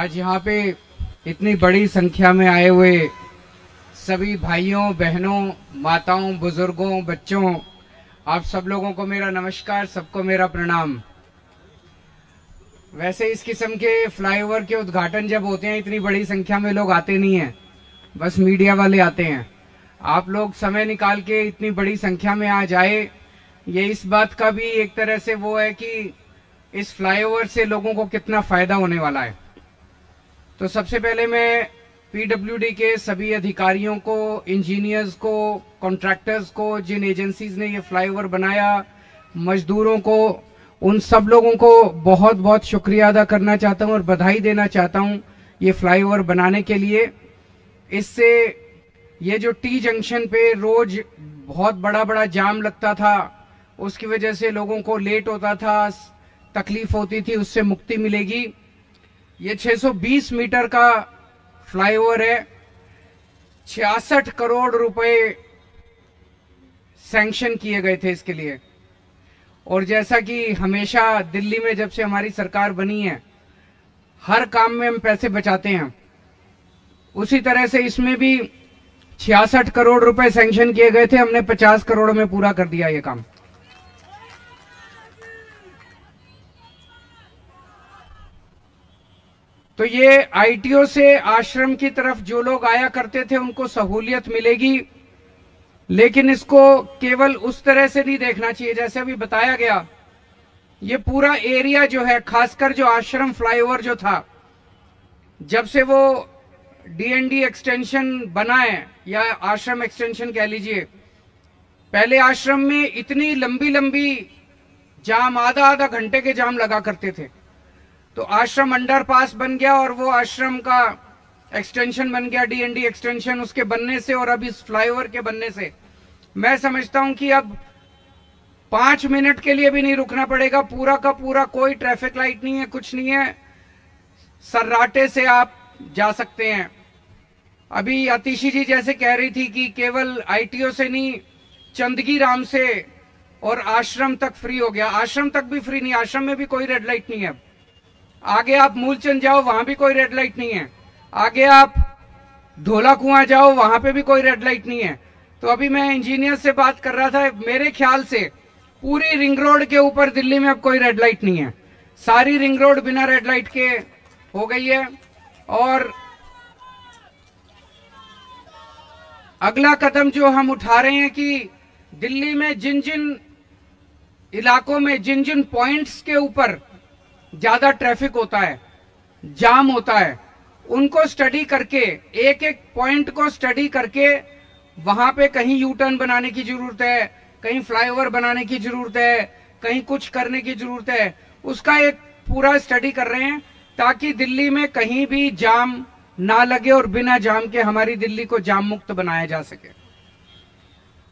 आज यहाँ पे इतनी बड़ी संख्या में आए हुए सभी भाइयों, बहनों, माताओं, बुजुर्गों, बच्चों, आप सब लोगों को मेरा नमस्कार, सबको मेरा प्रणाम। वैसे इस किस्म के फ्लाईओवर के उद्घाटन जब होते हैं इतनी बड़ी संख्या में लोग आते नहीं हैं, बस मीडिया वाले आते हैं। आप लोग समय निकाल के इतनी बड़ी संख्या में आज आए, ये इस बात का भी एक तरह से वो है कि इस फ्लाईओवर से लोगों को कितना फायदा होने वाला है। तो सबसे पहले मैं पीडब्ल्यूडी के सभी अधिकारियों को, इंजीनियर्स को, कॉन्ट्रैक्टर्स को, जिन एजेंसीज ने ये फ्लाईओवर बनाया, मजदूरों को, उन सब लोगों को बहुत बहुत शुक्रिया अदा करना चाहता हूं और बधाई देना चाहता हूं ये फ्लाईओवर बनाने के लिए। इससे ये जो टी जंक्शन पे रोज बहुत बड़ा बड़ा जाम लगता था, उसकी वजह से लोगों को लेट होता था, तकलीफ होती थी, उससे मुक्ति मिलेगी। ये 620 मीटर का फ्लाईओवर है। 66 करोड़ रुपए सैंक्शन किए गए थे इसके लिए। और जैसा कि हमेशा दिल्ली में जब से हमारी सरकार बनी है, हर काम में हम पैसे बचाते हैं, उसी तरह से इसमें भी 66 करोड़ रुपए सैंक्शन किए गए थे। हमने 50 करोड़ में पूरा कर दिया ये काम। तो ये आईटीओ से आश्रम की तरफ जो लोग आया करते थे उनको सहूलियत मिलेगी, लेकिन इसको केवल उस तरह से नहीं देखना चाहिए जैसे अभी बताया गया। ये पूरा एरिया जो है, खासकर जो आश्रम फ्लाईओवर जो था, जब से वो डीएनडी एक्सटेंशन बना है या आश्रम एक्सटेंशन कह लीजिए, पहले आश्रम में इतनी लंबी लंबी जाम, आधा आधा घंटे के जाम लगा करते थे। तो आश्रम अंडरपास बन गया और वो आश्रम का एक्सटेंशन बन गया, डीएनडी एक्सटेंशन। उसके बनने से और अब इस फ्लाईओवर के बनने से मैं समझता हूं कि अब 5 मिनट के लिए भी नहीं रुकना पड़ेगा। पूरा का पूरा कोई ट्रैफिक लाइट नहीं है, कुछ नहीं है, सर्राटे से आप जा सकते हैं। अभी आतिशी जी जैसे कह रही थी कि केवल आईटीओ से नहीं, चंदगी राम से और आश्रम तक फ्री हो गया। आश्रम तक भी फ्री नहीं, आश्रम में भी कोई रेड लाइट नहीं है। आगे आप मूलचंद जाओ, वहां भी कोई रेड लाइट नहीं है। आगे आप धोला कुआं जाओ, वहां पे भी कोई रेड लाइट नहीं है। तो अभी मैं इंजीनियर से बात कर रहा था, मेरे ख्याल से पूरी रिंग रोड के ऊपर दिल्ली में अब कोई रेड लाइट नहीं है। सारी रिंग रोड बिना रेड लाइट के हो गई है। और अगला कदम जो हम उठा रहे हैं कि दिल्ली में जिन जिन इलाकों में, जिन जिन पॉइंट्स के ऊपर ज्यादा ट्रैफिक होता है, जाम होता है, उनको स्टडी करके, एक एक पॉइंट को स्टडी करके वहां पे कहीं यू टर्न बनाने की जरूरत है, कहीं फ्लाईओवर बनाने की जरूरत है, कहीं कुछ करने की जरूरत है, उसका एक पूरा स्टडी कर रहे हैं ताकि दिल्ली में कहीं भी जाम ना लगे और बिना जाम के हमारी दिल्ली को जाम मुक्त बनाया जा सके।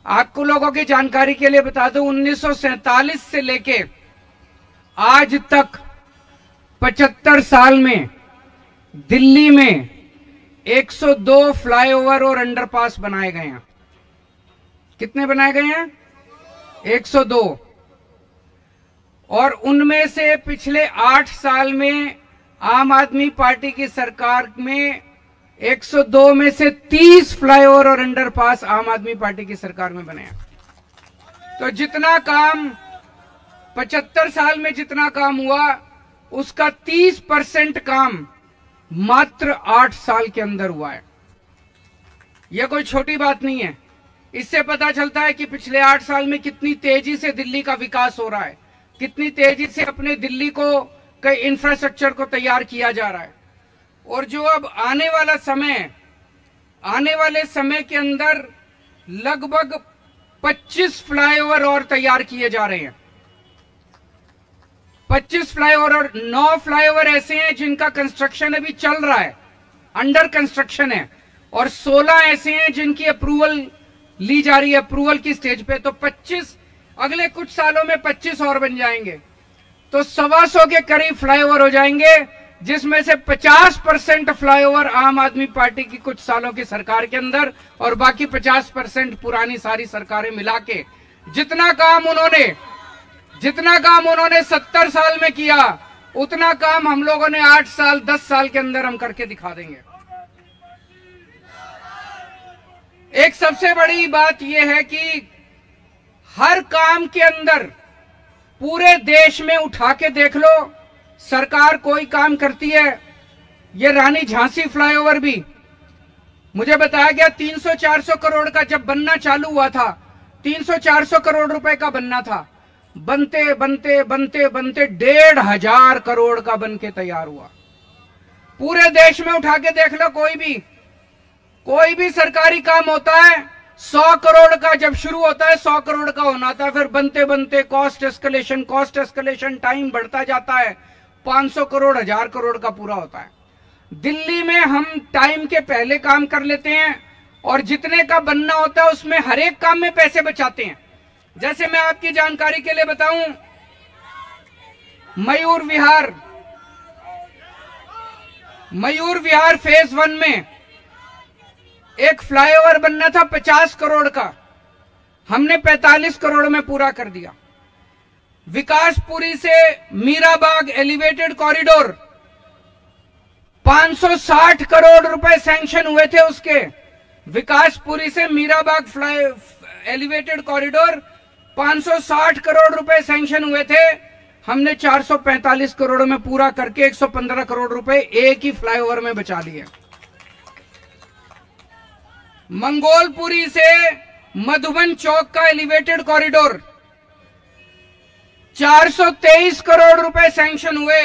आपको लोगों की जानकारी के लिए बता दूं, 1947 से लेके आज तक 75 साल में दिल्ली में 102 फ्लाईओवर और अंडरपास बनाए गए हैं। कितने बनाए गए हैं? 102। और उनमें से पिछले 8 साल में आम आदमी पार्टी की सरकार में 102 में से 30 फ्लाईओवर और अंडरपास आम आदमी पार्टी की सरकार में बने हैं। तो जितना काम 75 साल में जितना काम हुआ, उसका 30% काम मात्र 8 साल के अंदर हुआ है। यह कोई छोटी बात नहीं है। इससे पता चलता है कि पिछले 8 साल में कितनी तेजी से दिल्ली का विकास हो रहा है, कितनी तेजी से अपने दिल्ली को कई इंफ्रास्ट्रक्चर को तैयार किया जा रहा है। और जो अब आने वाले समय के अंदर लगभग 25 फ्लाईओवर और तैयार किए जा रहे हैं। 25 फ्लाईओवर और 9 फ्लाईओवर ऐसे हैं जिनका कंस्ट्रक्शन अभी चल रहा है, अंडर कंस्ट्रक्शन है, और 16 ऐसे हैं जिनकी अप्रूवल ली जा रही है, अप्रूवल की स्टेज पे। तो 25 अगले कुछ सालों में 25 और बन जाएंगे, तो 125 के करीब फ्लाईओवर हो जाएंगे, जिसमें से 50% फ्लाईओवर आम आदमी पार्टी की कुछ सालों की सरकार के अंदर, और बाकी 50% पुरानी सारी सरकारें मिला के जितना काम उन्होंने 70 साल में किया, उतना काम हम लोगों ने 8 साल 10 साल के अंदर हम करके दिखा देंगे। एक सबसे बड़ी बात यह है कि हर काम के अंदर पूरे देश में उठा के देख लो, सरकार कोई काम करती है। ये रानी झांसी फ्लाईओवर भी मुझे बताया गया 300-400 करोड़ का जब बनना चालू हुआ था, 300-400 करोड़ रुपए का बनना था। बनते बनते बनते बनते 1,500 करोड़ का बन के तैयार हुआ। पूरे देश में उठा के देख लो, कोई भी सरकारी काम होता है 100 करोड़ का जब शुरू होता है 100 करोड़ का होना था, फिर बनते बनते कॉस्ट एस्केलेशन टाइम बढ़ता जाता है, 500 करोड़ 1000 करोड़ का पूरा होता है। दिल्ली में हम टाइम के पहले काम कर लेते हैं और जितने का बनना होता है उसमें हर एक काम में पैसे बचाते हैं। जैसे मैं आपकी जानकारी के लिए बताऊं, मयूर विहार फेज 1 में एक फ्लाईओवर बनना था 50 करोड़ का, हमने 45 करोड़ में पूरा कर दिया। विकासपुरी से मीराबाग एलिवेटेड कॉरिडोर 560 करोड़ रुपए सैंक्शन हुए थे उसके। विकासपुरी से मीराबाग एलिवेटेड कॉरिडोर 560 करोड़ रुपए सैंक्शन हुए थे, हमने 445 करोड़ में पूरा करके 115 करोड़ रुपए एक ही फ्लाईओवर में बचा लिए। मंगोलपुरी से मधुबन चौक का एलिवेटेड कॉरिडोर 423 करोड़ रुपए सैंक्शन हुए,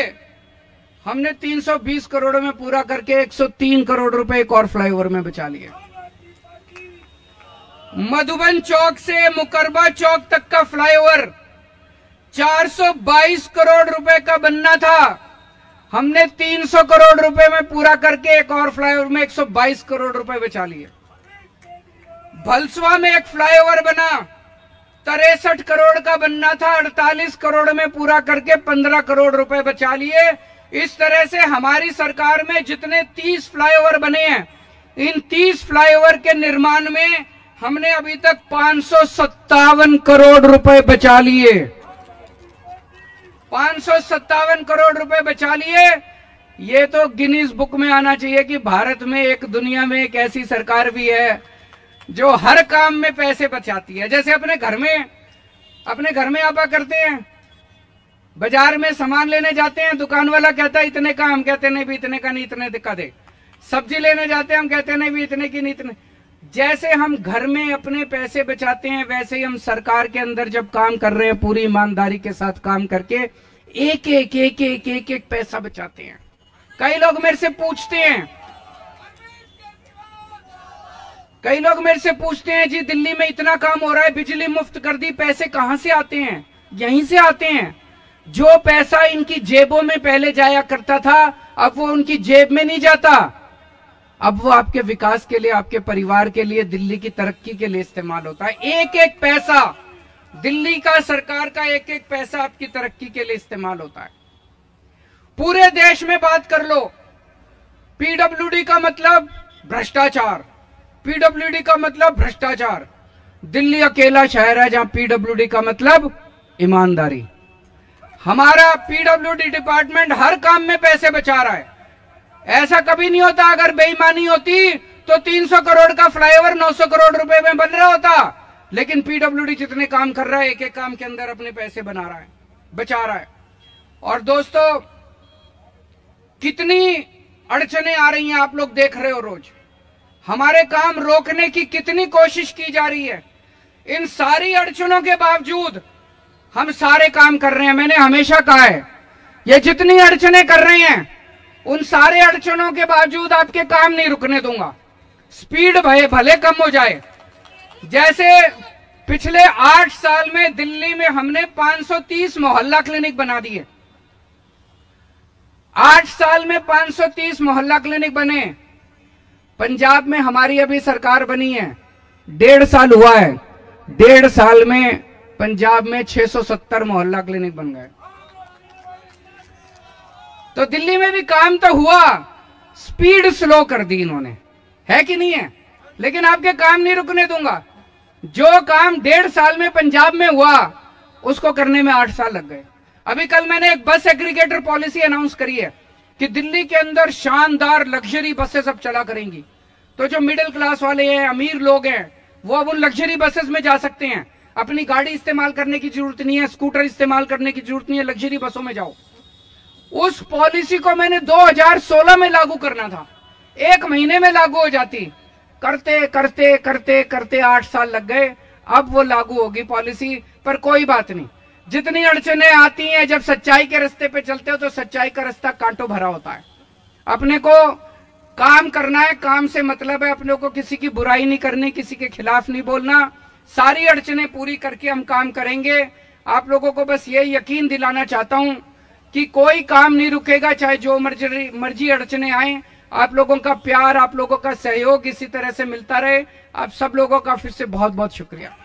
हमने 320 करोड़ में पूरा करके 103 करोड़ रुपए एक और फ्लाईओवर में बचा लिए। मधुबन चौक से मुकरबा चौक तक का फ्लाईओवर 422 करोड़ रुपए का बनना था, हमने 300 करोड़ रुपए में पूरा करके एक और फ्लाईओवर में 122 करोड़ रुपए बचा लिए। भलसवा में एक फ्लाईओवर बना, 63 करोड़ का बनना था, 48 करोड़ में पूरा करके 15 करोड़ रुपए बचा लिए। इस तरह से हमारी सरकार में जितने 30 फ्लाईओवर बने हैं, इन 30 फ्लाईओवर के निर्माण में हमने अभी तक 557 करोड़ रुपए बचा लिए। 557 करोड़ रुपए बचा लिए। ये तो गिनीज बुक में आना चाहिए कि भारत में एक दुनिया में एक ऐसी सरकार भी है जो हर काम में पैसे बचाती है। जैसे अपने घर में आपा करते हैं, बाजार में सामान लेने जाते हैं, दुकान वाला कहता है इतने का, हम कहते नहीं भी इतने का नहीं, इतने का दे। सब्जी लेने जाते हैं, हम कहते नहीं भी इतने की नहीं, इतने। जैसे हम घर में अपने पैसे बचाते हैं, वैसे ही हम सरकार के अंदर जब काम कर रहे हैं पूरी ईमानदारी के साथ काम करके एक एक पैसा बचाते हैं। कई लोग मेरे से पूछते हैं जी दिल्ली में इतना काम हो रहा है, बिजली मुफ्त कर दी, पैसे कहां से आते हैं? यहीं से आते हैं। जो पैसा इनकी जेबों में पहले जाया करता था, अब वो उनकी जेब में नहीं जाता, अब वो आपके विकास के लिए, आपके परिवार के लिए, दिल्ली की तरक्की के लिए इस्तेमाल होता है। एक एक पैसा दिल्ली का, सरकार का एक एक पैसा आपकी तरक्की के लिए इस्तेमाल होता है। पूरे देश में बात कर लो, पीडब्ल्यूडी का मतलब भ्रष्टाचार, पीडब्ल्यूडी का मतलब भ्रष्टाचार। दिल्ली अकेला शहर है जहां पीडब्ल्यूडी का मतलब ईमानदारी। हमारा पीडब्ल्यूडी डिपार्टमेंट हर काम में पैसे बचा रहा है। ऐसा कभी नहीं होता, अगर बेईमानी होती तो 300 करोड़ का फ्लाईओवर 900 करोड़ रुपए में बन रहा होता, लेकिन पीडब्ल्यूडी जितने काम कर रहा है, एक एक काम के अंदर अपने पैसे बना रहा है, बचा रहा है। और दोस्तों, कितनी अड़चने आ रही हैं, आप लोग देख रहे हो रोज। हमारे काम रोकने की कितनी कोशिश की जा रही है। इन सारी अड़चनों के बावजूद हम सारे काम कर रहे हैं। मैंने हमेशा कहा है, ये जितनी अड़चने कर रहे हैं, उन सारे अड़चनों के बावजूद आपके काम नहीं रुकने दूंगा। स्पीड भले कम हो जाए। जैसे पिछले 8 साल में दिल्ली में हमने 530 मोहल्ला क्लिनिक बना दिए। 8 साल में 530 मोहल्ला क्लिनिक बने। पंजाब में हमारी अभी सरकार बनी है, 1.5 साल हुआ है, 1.5 साल में पंजाब में 670 मोहल्ला क्लिनिक बन गए। तो दिल्ली में भी काम तो हुआ, स्पीड स्लो कर दी इन्होंने, है कि नहीं है? लेकिन आपके काम नहीं रुकने दूंगा। जो काम 1.5 साल में पंजाब में हुआ, उसको करने में 8 साल लग गए। अभी कल मैंने एक बस एग्रीगेटर पॉलिसी अनाउंस करी है कि दिल्ली के अंदर शानदार लग्जरी बसेस अब चला करेंगी। तो जो मिडिल क्लास वाले हैं, अमीर लोग हैं, वो अब उन लग्जरी बसेस में जा सकते हैं। अपनी गाड़ी इस्तेमाल करने की जरूरत नहीं है, स्कूटर इस्तेमाल करने की जरूरत नहीं है, लग्जरी बसों में जाओ। उस पॉलिसी को मैंने 2016 में लागू करना था, 1 महीने में लागू हो जाती। करते करते करते करते 8 साल लग गए। अब वो लागू होगी पॉलिसी, पर कोई बात नहीं। जितनी अड़चने आती हैं, जब सच्चाई के रास्ते पे चलते हो तो सच्चाई का रास्ता कांटों भरा होता है। अपने को काम करना है, काम से मतलब है। अपने को किसी की बुराई नहीं करनी, किसी के खिलाफ नहीं बोलना। सारी अड़चने पूरी करके हम काम करेंगे। आप लोगों को बस ये यकीन दिलाना चाहता हूं कि कोई काम नहीं रुकेगा, चाहे जो मर्जी अड़चने आए। आप लोगों का प्यार, आप लोगों का सहयोग इसी तरह से मिलता रहे। आप सब लोगों का फिर से बहुत बहुत शुक्रिया।